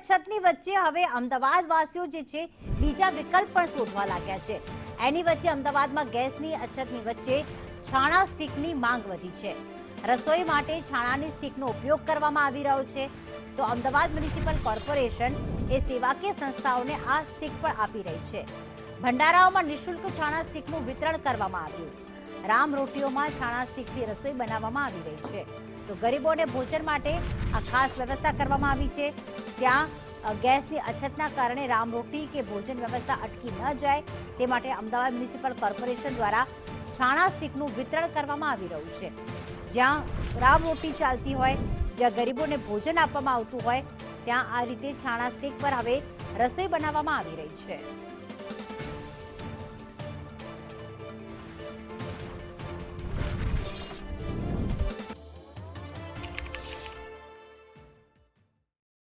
અછતની વચ્ચે હવે અમદાવાદવાસીઓ જે છે બીજા વિકલ્પ પણ શોધવા લાગ્યા છે। એની વચ્ચે અમદાવાદમાં ગેસની અછતની વચ્ચે છાણા સ્ટીકની માંગ વધી છે। રસોઈ માટે છાણાની સ્ટીકનો ઉપયોગ કરવામાં આવી રહ્યો છે, તો અમદાવાદ મ્યુનિસિપલ કોર્પોરેશન એ સેવાકીય સંસ્થાઓને આ સ્ટીક પણ આપી રહી છે। ભંડારાઓમાં નિઃશુલ્ક છાણા સ્ટીકનું વિતરણ કરવામાં આવ્યું। રામ રોટીઓમાં છાણા સ્ટીકથી રસોઈ બનાવવામાં આવી રહી છે, તો ગરીબોને ભોજન માટે આ ખાસ વ્યવસ્થા કરવામાં આવી છે। ત્યાં ગેસની અછતના કારણે રામ રોટી કે ભોજન વ્યવસ્થા અટકી ન જાય તે માટે અમદાવાદ મ્યુનિસિપલ કોર્પોરેશન દ્વારા છાણા સ્ટીકનું વિતરણ કરવામાં આવી રહ્યું છે। જ્યાં રામ રોટી ચાલતી હોય, જ્યાં ગરીબોને ભોજન આપવામાં આવતું હોય, ત્યાં આ રીતે છાણા સ્ટીક પર હવે રસોઈ બનાવવામાં આવી રહી છે।